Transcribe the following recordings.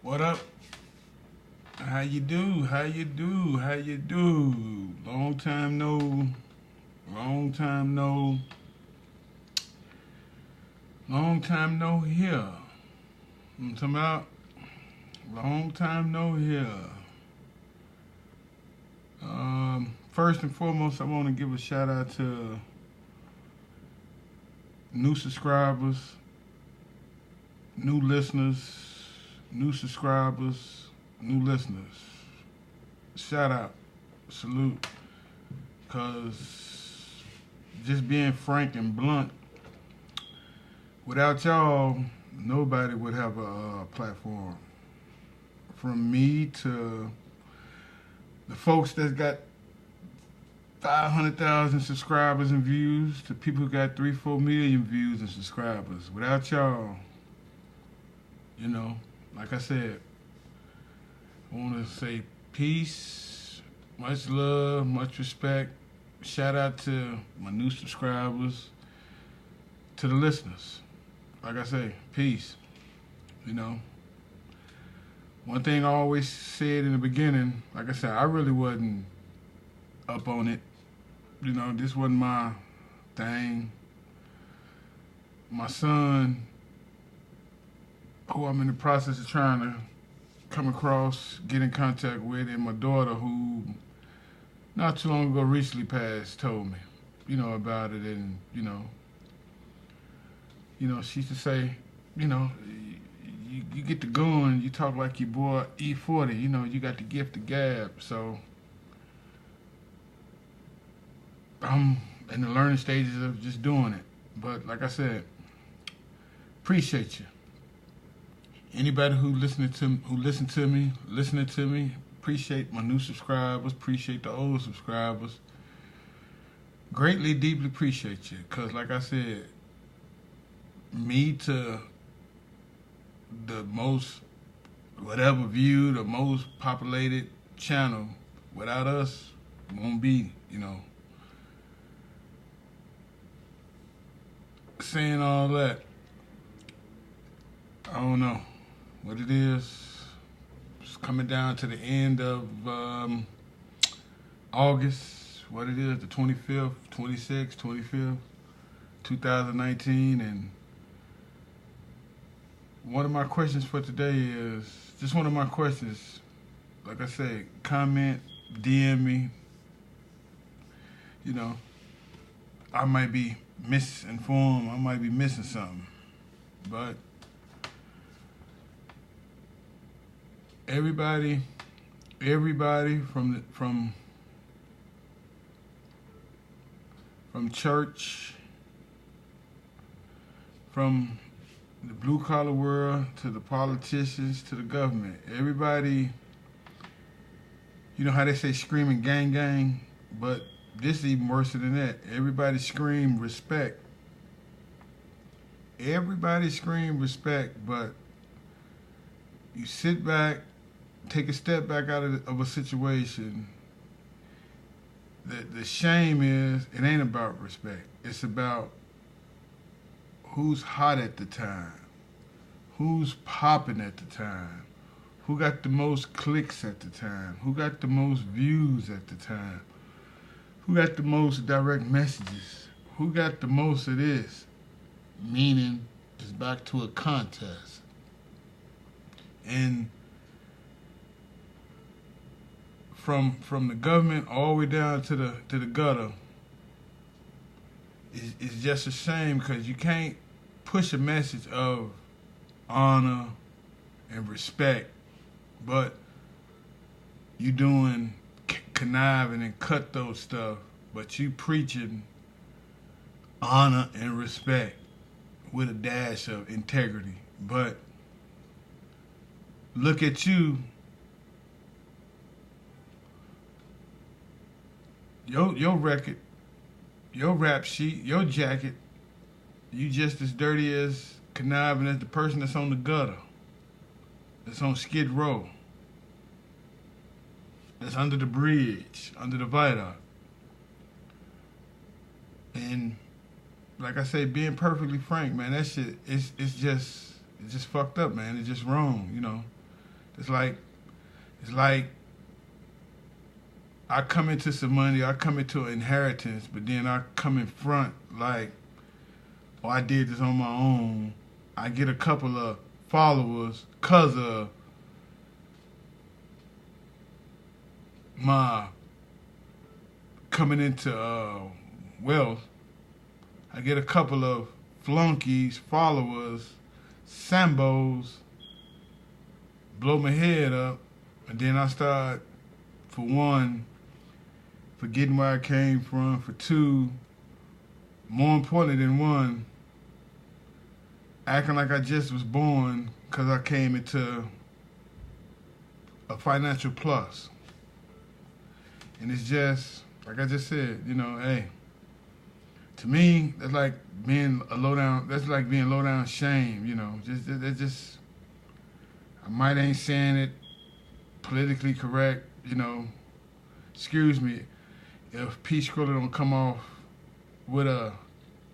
What up? How you do? How you do? How you do? Long time no, long time no here. I'm talking about long time no here. First and foremost, I want to give a shout out to new subscribers, new listeners, new subscribers, new listeners. Shout out, salute, cause just being frank and blunt, without y'all, nobody would have a platform. From me to the folks that's got 500,000 subscribers and views to people who got 3, 4 million views and subscribers. Without y'all, like I said, I want to say peace, much love, much respect. Shout out to my new subscribers, to the listeners. Like I say, peace. You know, one thing I always said in the beginning, like I said, I really wasn't up on it. This wasn't my thing. My son, who I'm in the process of trying to come across, get in contact with, and my daughter, who not too long ago recently passed, told me, about it. And, she used to say, you get the going, you talk like your boy E40, you got the gift of gab. So I'm in the learning stages of just doing it. But like I said, appreciate you. Anybody who listening to me, appreciate my new subscribers, appreciate the old subscribers. Greatly, deeply appreciate you. Cause like I said, me to the most whatever viewed, the most populated channel, without us, won't be, Saying all that, I don't know what it is. It's coming down to the end of August. What it is, the 25th, 26th, 25th, 2019. And one of my questions for today is, just one of my questions, like I said, comment, DM me. I might be misinformed, I might be missing something. But everybody from church, from the blue collar world to the politicians to the government, everybody, how they say screaming gang gang, but this is even worse than that. Everybody scream respect. Everybody scream respect, but you sit back, take a step back out of a situation. The shame is, it ain't about respect. It's about who's hot at the time, who's popping at the time, who got the most clicks at the time, who got the most views at the time, who got the most direct messages, who got the most of this. Meaning, it's back to a contest. And from the government all the way down to the gutter, it's just a shame, because you can't push a message of honor and respect, but you doing conniving and cutthroat stuff, but you preaching honor and respect with a dash of integrity. But look at you, your record, your rap sheet, your jacket, you just as dirty as conniving as the person that's on the gutter, that's on Skid Row, that's under the bridge, under the viaduct. And like I say, being perfectly frank, man, that shit, it's just fucked up, man. It's just wrong, It's like I come into some money, I come into an inheritance, but then I come in front like, oh, I did this on my own. I get a couple of followers because of my coming into wealth. I get a couple of flunkies, followers, Sambos, blow my head up, and then I start, for one, forgetting where I came from, for two, more important than one, acting like I just was born because I came into a financial plus. And it's just, like I just said, you know, hey, to me, that's like being low down shame, you know. Just, I might ain't saying it politically correct, you know. Excuse me if Peace Skrilla don't come off with a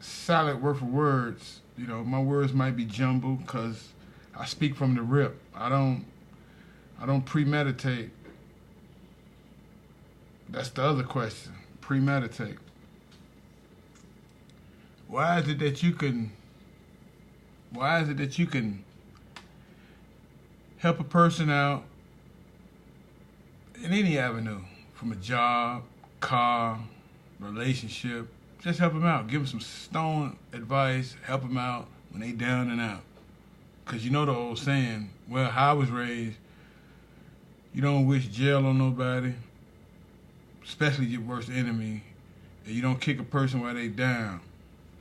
solid worth of words. You know, my words might be jumbled because I speak from the rip. I don't premeditate. That's the other question. Premeditate. Why is it that you can help a person out in any avenue, from a job, car, relationship? Just help them out. Give them some stone advice. Help them out when they down and out. Because you know the old saying, well, how I was raised, you don't wish jail on nobody, especially your worst enemy, and you don't kick a person while they down.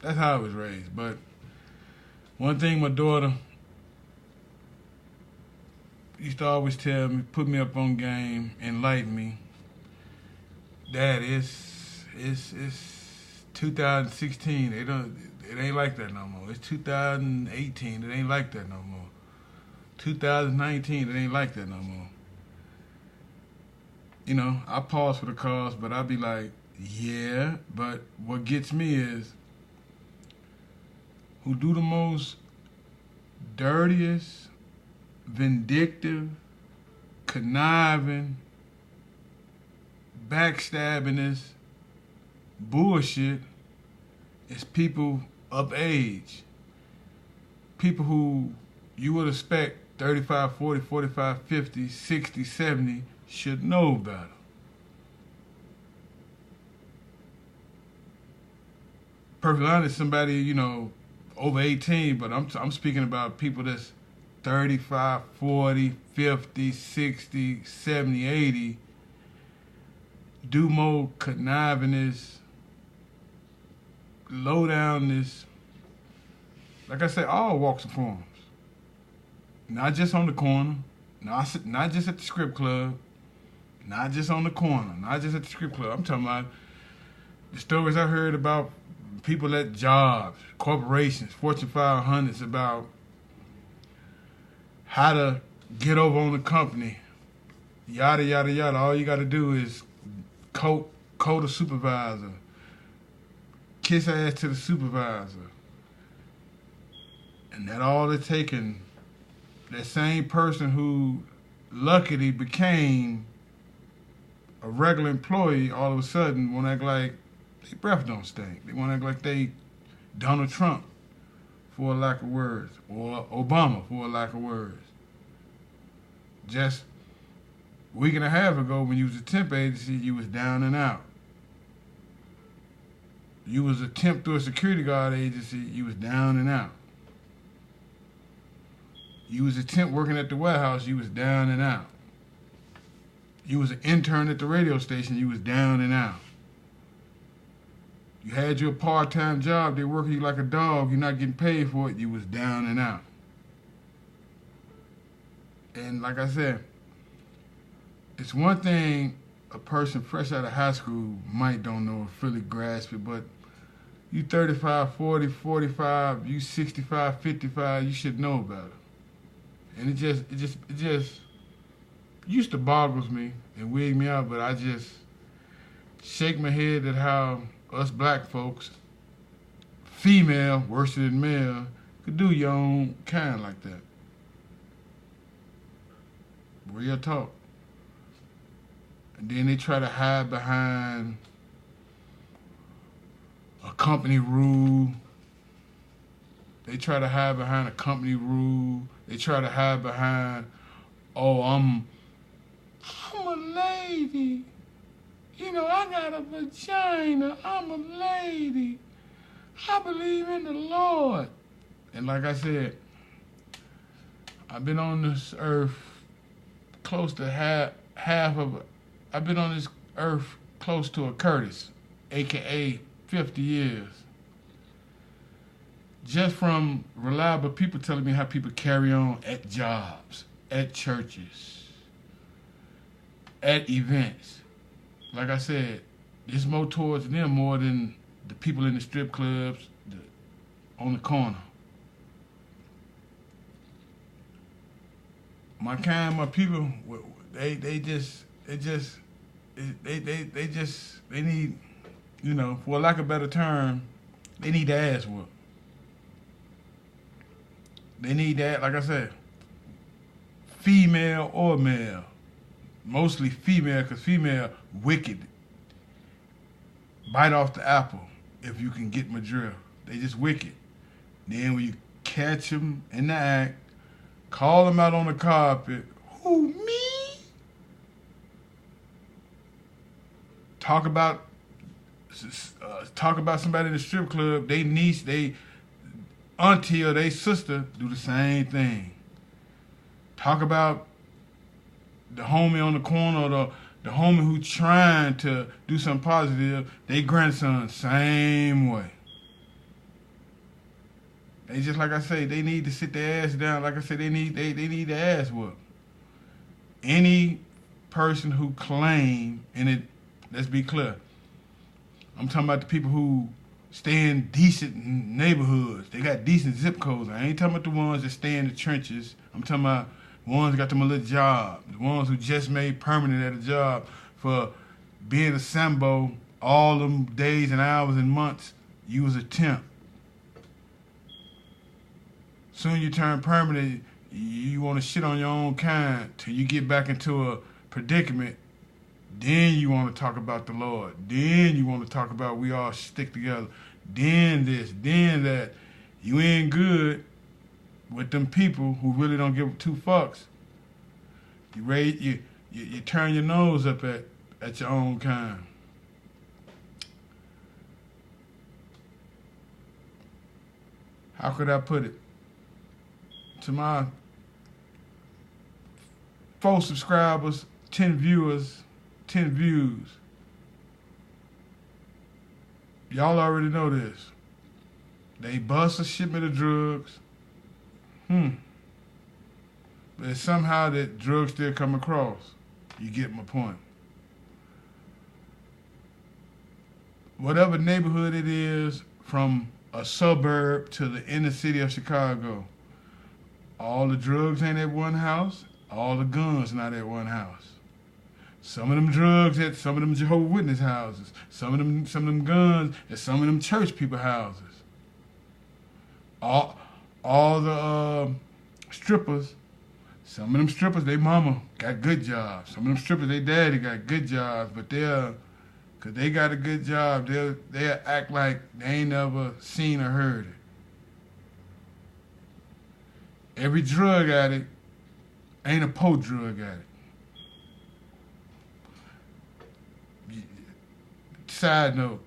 That's how I was raised. But one thing my daughter used to always tell me, put me up on game, enlighten me, Dad, it's 2016. It ain't like that no more. It's 2018. It ain't like that no more. 2019. It ain't like that no more. You know, I pause for the cause, but I be like, yeah. But what gets me is who do the most dirtiest, vindictive, conniving, backstabbingest bullshit is people of age. People who you would expect 35, 40, 45, 50, 60, 70 should know better. Perfectly honest, somebody, you know, over 18, but I'm speaking about people that's 35, 40, 50, 60, 70, 80, do more connivingness, low downness, like I said, all walks of forms. Not just on the corner, not just at the strip club, not just on the corner, not just at the strip club. I'm talking about the stories I heard about people at jobs, corporations, Fortune 500s, about how to get over on the company, yada, yada, yada. All you got to do is coat a supervisor, kiss ass to the supervisor. And that all it taking, that same person who luckily became a regular employee all of a sudden want to act like their breath don't stink. They want to act like they Donald Trump, for a lack of words, or Obama, for a lack of words. Just a week and a half ago when you was a temp agency, you was down and out. You was a temp through a security guard agency, you was down and out. You was a temp working at the warehouse, you was down and out. You was an intern at the radio station, you was down and out. You had your part-time job, they working you like a dog, you're not getting paid for it, you was down and out. And like I said, it's one thing a person fresh out of high school might don't know or fully grasp it, but you 35, 40, 45, you 65, 55, you should know about it. And it just used to boggles me and wig me out, but I just shake my head at how us black folks, female worse than male, could do your own kind like that. Real talk. And then they try to hide behind a company rule. They try to hide behind a company rule. They try to hide behind, oh, I'm a lady. You know, I got a vagina. I'm a lady. I believe in the Lord. And like I said, I've been on this earth close to half of it. I've been on this earth close to a Curtis, a.k.a. 50 years. Just from reliable people telling me how people carry on at jobs, at churches, at events. Like I said, it's more towards them more than the people in the strip clubs on the corner. My kind, my people, they need, you know, for lack of a better term, they need the ass whooped. They need that, like I said, female or male. Mostly female, because female wicked. Bite off the apple if you can get my drift. They just wicked. Then when you catch them in the act, call them out on the carpet. Who, me? Talk about somebody in the strip club, they niece, they auntie or they sister do the same thing. Talk about the homie on the corner or the homie who trying to do something positive, they grandson, same way. They just, like I say, they need to sit their ass down. Like I said, they need the ass whooped. Any person who claim, and it, let's be clear, I'm talking about the people who stay in decent neighborhoods. They got decent zip codes. I ain't talking about the ones that stay in the trenches. I'm talking about the ones that got them a little job. The ones who just made permanent at a job for being a Sambo all them days and hours and months. You was a temp. Soon you turn permanent, you want to shit on your own kind till you get back into a predicament. Then you want to talk about the Lord. Then you want to talk about we all stick together. Then this, then that. You ain't good with them people who really don't give two fucks. You turn your nose up at your own kind. How could I put it? To my 4 subscribers, 10 viewers, 10 views. Y'all already know this. They bust a shipment of drugs. But somehow that drugs still come across. You get my point. Whatever neighborhood it is, from a suburb to the inner city of Chicago, all the drugs ain't at one house, all the guns not at one house. Some of them drugs at some of them Jehovah's Witness houses. Some of them guns at some of them church people houses. All the strippers, some of them strippers, they mama got good jobs. Some of them strippers, they daddy got good jobs, but cause they got a good job, they'll act like they ain't never seen or heard it. Every drug addict ain't a po drug addict. Side note,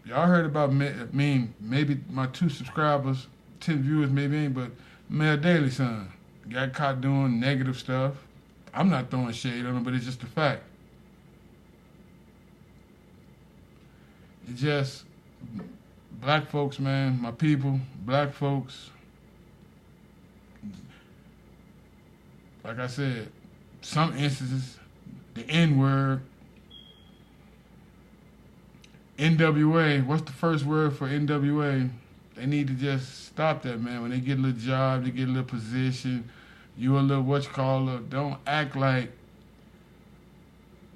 y'all heard about me, maybe my 2 subscribers, 10 viewers maybe ain't, but Mayor Daley son got caught doing negative stuff. I'm not throwing shade on him, but it's just a fact. It's just black folks, man, my people, black folks. Like I said, some instances, the N-word, NWA, what's the first word for NWA? They need to just stop that, man. When they get a little job, they get a little position, you a little whatchamacallit, don't act like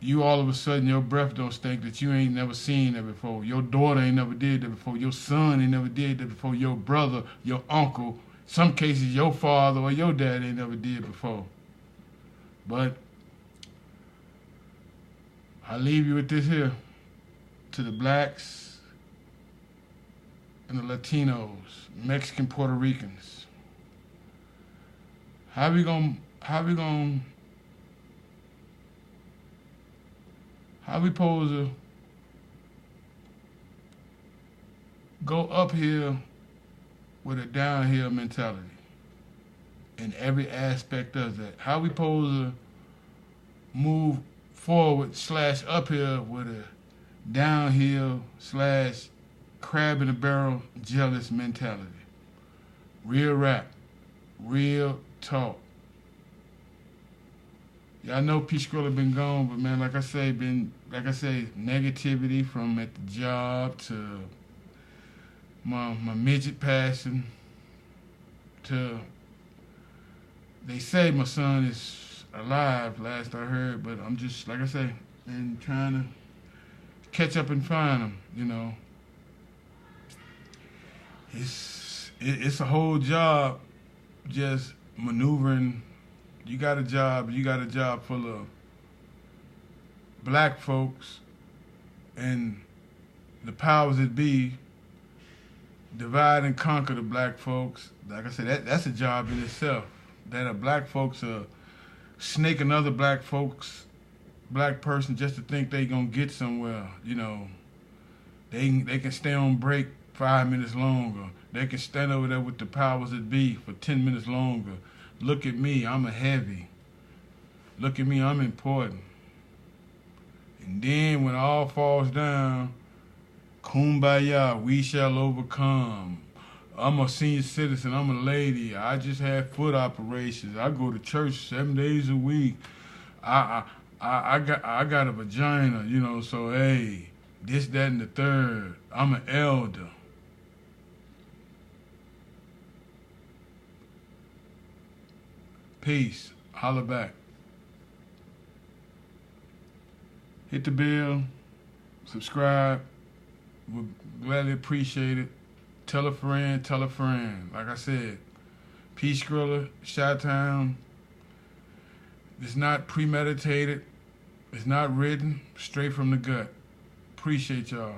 you all of a sudden your breath don't stink that you ain't never seen that before. Your daughter ain't never did that before. Your son ain't never did that before. Your brother, your uncle, some cases your father or your dad ain't never did before. But I leave you with this here. To the blacks and the Latinos, Mexican, Puerto Ricans. How we supposed to go uphill with a downhill mentality in every aspect of that? How we supposed to move forward / uphill with a downhill / crab in a barrel jealous mentality? Real rap, real talk. Y'all know P Skrilla been gone, but man, like I say, negativity from at the job to my midget passing to, they say my son is alive, last I heard, but I'm just, like I say, and trying to catch up and find him, you know. It's a whole job just maneuvering. You got a job full of black folks and the powers that be divide and conquer the black folks. Like I said, that's a job in itself. That a black folks snake another black person just to think they gonna get somewhere. You know, they can stay on break 5 minutes longer. They can stand over there with the powers that be for 10 minutes longer. Look at me, I'm a heavy. Look at me, I'm important. And then when all falls down, kumbaya, we shall overcome. I'm a senior citizen, I'm a lady. I just had foot operations. I go to church 7 days a week. I got a vagina, you know, so hey, this, that, and the third. I'm an elder. Peace. Holla back. Hit the bell. Subscribe. Would gladly appreciate it. Tell a friend, tell a friend. Like I said, P Skrilla, Chi-Town. It's not premeditated. It's not written. Straight from the gut. Appreciate y'all.